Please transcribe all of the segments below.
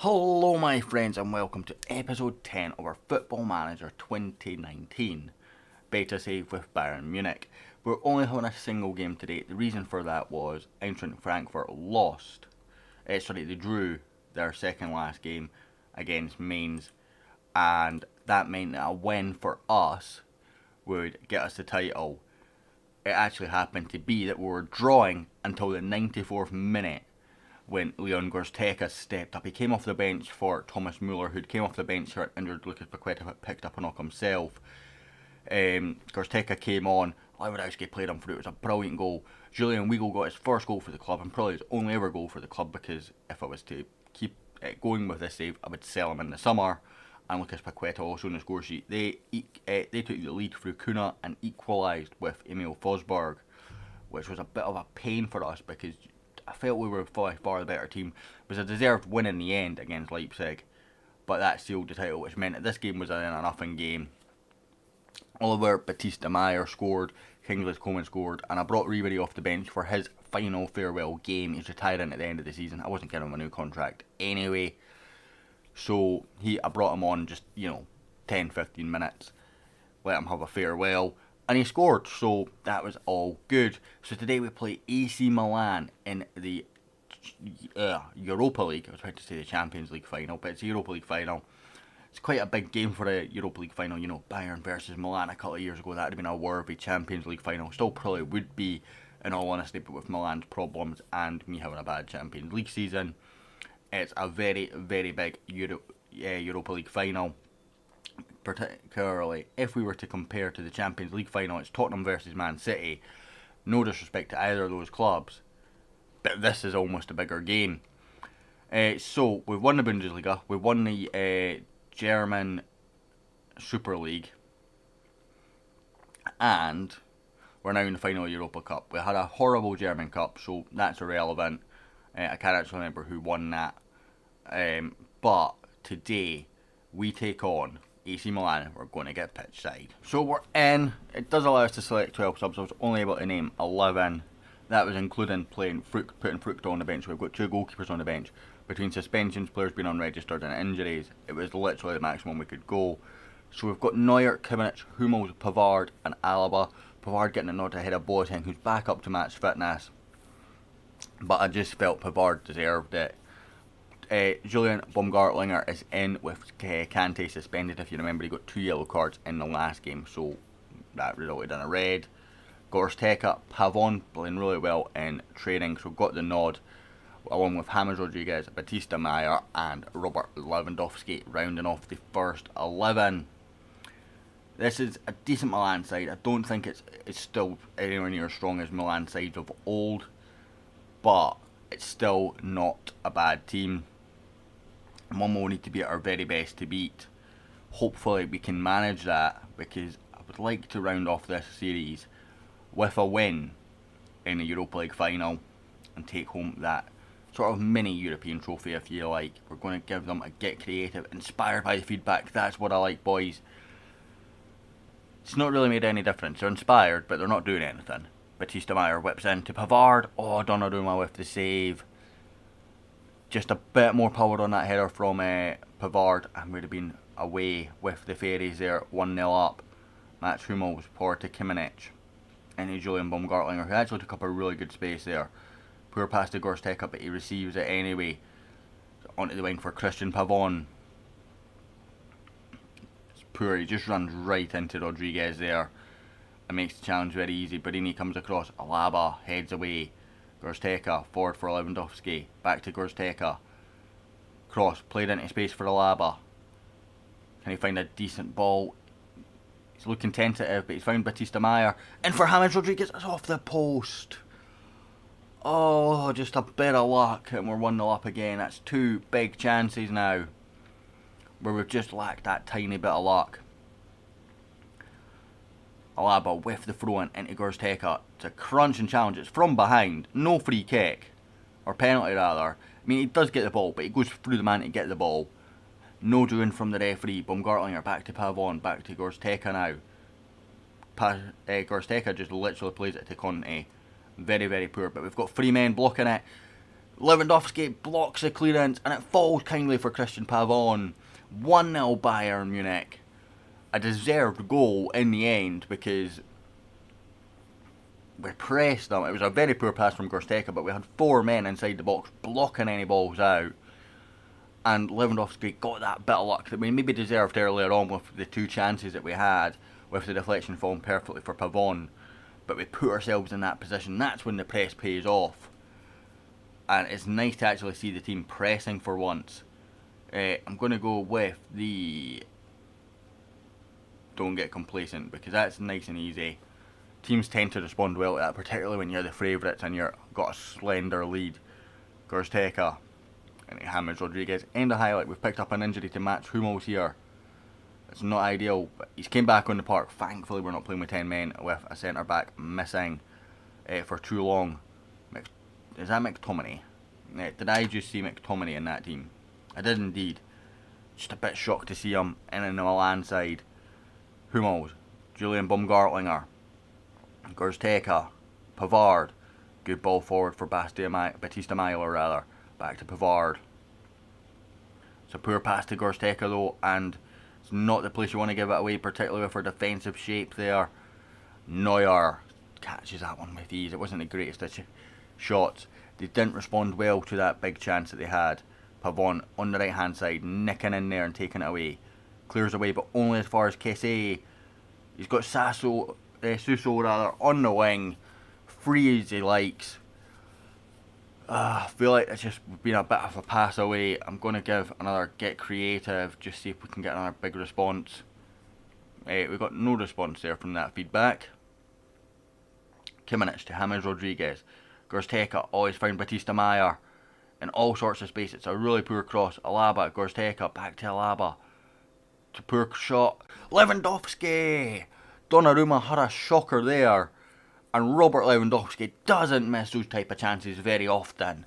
Hello my friends and welcome to episode 10 of our Football Manager 2019 Beta save with Bayern Munich. We're only having a single game today. The reason for that was Eintracht Frankfurt they drew their second last game against Mainz, and that meant that a win for us would get us the title. It actually happened to be that we were drawing until the 94th minute when Leon Goretzka stepped up. He came off the bench for Thomas Müller, who came off the bench for injured Lucas Paqueta, picked up a knock himself. Goretzka came on. Lewandowski played him through. It was a brilliant goal. Julian Weigl got his first goal for the club and probably his only ever goal for the club, because if I was to keep going with this save, I would sell him in the summer. And Lucas Paqueta also on the score sheet. They took the lead through Kuna and equalised with Emil Forsberg, which was a bit of a pain for us because I felt we were far the better team. It was a deserved win in the end against Leipzig, but that sealed the title, which meant that this game was a nothing game. Oliver Batista-Meyer scored, Kingsley Coman scored, and I brought Ribery off the bench for his final farewell game. He's retiring at the end of the season. I wasn't giving him a new contract anyway, so I brought him on just 10-15 minutes, let him have a farewell. And he scored, so that was all good. So today we play AC Milan in the Europa League. I was about to say the Champions League final, but it's the Europa League final. It's quite a big game for a Europa League final. Bayern versus Milan a couple of years ago, that would have been a worthy Champions League final. Still probably would be, in all honesty, but with Milan's problems and me having a bad Champions League season, it's a very, very big Europa League final. Particularly if we were to compare to the Champions League final, it's Tottenham versus Man City. No disrespect to either of those clubs, but this is almost a bigger game. So we've won the Bundesliga, we've won the German Super League, and we're now in the final of Europa Cup. We had a horrible German Cup, so that's irrelevant. I can't actually remember who won that. But today we take on AC Milan. We're going to get pitch side. So we're in. It does allow us to select 12 subs. I was only able to name 11. That was including putting Frucht on the bench. We've got 2 goalkeepers on the bench. Between suspensions, players being unregistered, and injuries, it was literally the maximum we could go. So we've got Neuer, Kimmich, Hummels, Pavard and Alaba. Pavard getting a nod ahead of Boateng, who's back up to match fitness. But I just felt Pavard deserved it. Julian Baumgartlinger is in with Kante suspended. If you remember, he got 2 yellow cards in the last game, so that resulted in a red. Goretzka, Pavon playing really well in training, so got the nod, along with James Rodriguez, Batista-Meyer and Robert Lewandowski rounding off the first 11. This is a decent Milan side. I don't think it's still anywhere near as strong as Milan sides of old, but it's still not a bad team. One will need to be at our very best to beat. Hopefully we can manage that, because I would like to round off this series with a win in the Europa League final and take home that sort of mini European trophy, if you like. We're going to give them a get creative, inspired by the feedback. That's what I like, boys. It's not really made any difference. They're inspired, but they're not doing anything. Batista-Meyer whips into Pavard. Oh, Donnarumma with the save. Just a bit more power on that header from Pavard, and we'd have been away with the Fairies there, 1-0 up. Mats Hummels, forward to Kimmich. And Julian Baumgartlinger, who actually took up a really good space there. Poor pass to Goretzka, but he receives it anyway. Onto the wing for Christian Pavon. It's poor, he just runs right into Rodriguez there. It makes the challenge very easy. Barini comes across, Alaba heads away. Goretzka forward for Lewandowski, back to Goretzka. Cross played into space for Alaba. Can he find a decent ball? He's looking tentative, but he's found Batista-Meyer. In for James Rodriguez, it's off the post. Oh, just a bit of luck, and we're 1-0 up again. That's 2 big chances now, where we've just lacked that tiny bit of luck. Alaba with the throw in into Goretzka. It's a crunching challenge. It's from behind. No free kick. Or penalty, rather. I mean, he does get the ball, but he goes through the man to get the ball. No doing from the referee. Baumgartlinger back to Pavon. Back to Goretzka now. Goretzka just literally plays it to Conte. Very, very poor. But we've got 3 men blocking it. Lewandowski blocks the clearance and it falls kindly for Christian Pavon. 1-0 Bayern Munich. A deserved goal in the end because we pressed them. It was a very poor pass from Gorsteka, but we had 4 men inside the box blocking any balls out. And Lewandowski got that bit of luck that we maybe deserved earlier on with the 2 chances that we had, with the deflection falling perfectly for Pavon. But we put ourselves in that position. That's when the press pays off. And it's nice to actually see the team pressing for once. I'm going to go with the don't get complacent, because that's nice and easy. Teams tend to respond well to that, particularly when you're the favourites and you've got a slender lead. Gorsteka and James Rodriguez. And a highlight, we've picked up an injury to Mats Hummels here. It's not ideal, but he's came back on the park. Thankfully we're not playing with 10 men with a centre back missing for too long. Is that McTominay? Did I just see McTominay in that team? I did indeed. Just a bit shocked to see him in the Milan side. Hummels, Julian Baumgartlinger, Gorsteka, Pavard. Good ball forward for Batista Mailer rather. Back to Pavard. It's a poor pass to Gorsteka though, and it's not the place you want to give it away, particularly with our defensive shape there. Neuer catches that one with ease. It wasn't the greatest of shots. They didn't respond well to that big chance that they had. Pavon on the right hand side, nicking in there and taking it away. Clears away, but only as far as Kessie. He's got Suso on the wing. Free as he likes. I feel like it's just been a bit of a pass away. I'm going to give another get creative, just see if we can get another big response. We got no response there from that feedback. Kimmich to James Rodriguez. Gorsteka always found Batista Maier in all sorts of space. It's a really poor cross. Alaba, Gorsteka, back to Alaba. It's a poor shot. Lewandowski! Donnarumma had a shocker there. And Robert Lewandowski doesn't miss those type of chances very often.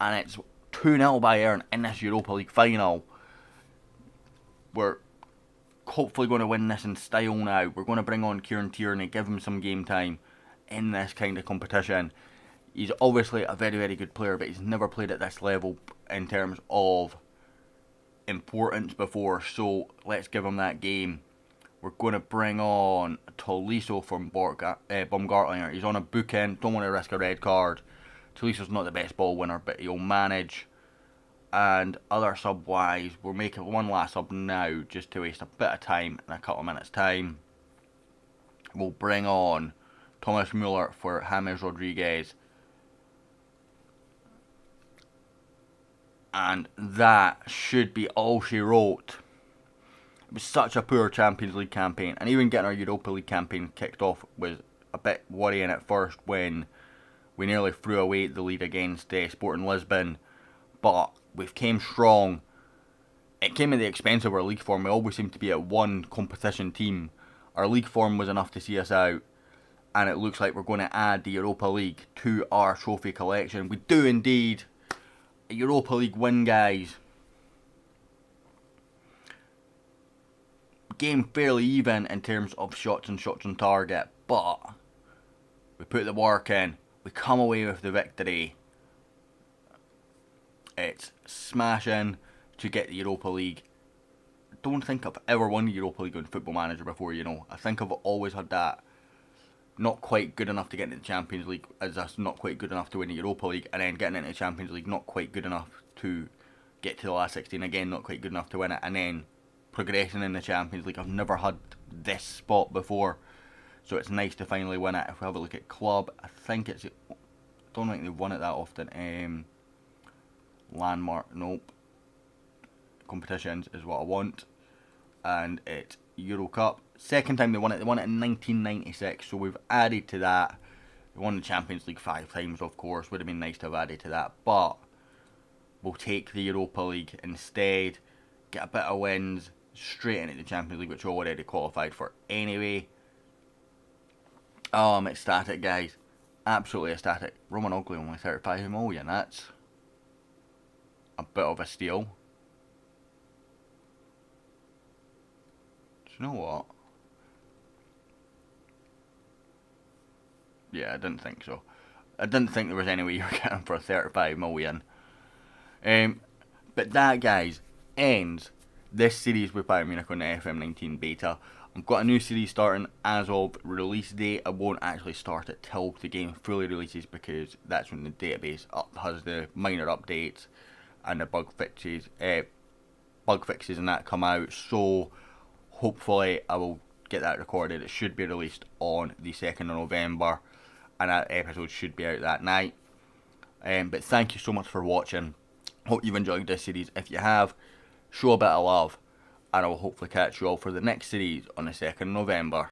And it's 2-0 Bayern in this Europa League final. We're hopefully going to win this in style now. We're going to bring on Kieran Tierney, give him some game time in this kind of competition. He's obviously a very, very good player, but he's never played at this level in terms of importance before. So let's give him that game. We're going to bring on Tolisso from Baumgartlinger. He's on a bookend. Don't want to risk a red card. Tolisso's not the best ball winner, but he'll manage. And other sub-wise, we're making one last sub now just to waste a bit of time in a couple of minutes' time. We'll bring on Thomas Müller for James Rodriguez. And that should be all she wrote. It was such a poor Champions League campaign, and even getting our Europa League campaign kicked off was a bit worrying at first when we nearly threw away the lead against Sporting Lisbon, but we've came strong. It came at the expense of our league form. We always seem to be at one competition team. Our league form was enough to see us out, and it looks like we're going to add the Europa League to our trophy collection. We do indeed. A Europa League win, guys. Game fairly even in terms of shots on target, but we put the work in. We come away with the victory. It's smashing to get the Europa League. I don't think I've ever won the Europa League on Football Manager before, you know. I think I've always had that not quite good enough to get into the Champions League, as that's not quite good enough to win the Europa League, and then getting into the Champions League not quite good enough to get to the last 16, again not quite good enough to win it, and then progressing in the Champions League. I've never had this spot before, so it's nice to finally win it. If we have a look at club, I don't think they've won it that often. Landmark, nope. Competitions is what I want, and it's Euro Cup. Second time they won it in 1996, so we've added to that. We won the Champions League 5 times, of course. Would have been nice to have added to that, but we'll take the Europa League instead. Get a bit of wins straight into the Champions League, which we already qualified for anyway. I'm ecstatic, guys. Absolutely ecstatic. Roman Ogley only 35 million. That's a bit of a steal. Do you know what? Yeah, I didn't think so. I didn't think there was any way you were getting him for 35 million. But that, guys, ends this series with Bayern Munich on the FM19 Beta. I've got a new series starting as of release date. I won't actually start it till the game fully releases, because that's when the database has the minor updates and the bug fixes and that come out. So hopefully I will get that recorded. It should be released on the 2nd of November, and that episode should be out that night. But thank you so much for watching. Hope you've enjoyed this series. If you have, show a bit of love, and I will hopefully catch you all for the next series on the 2nd of November.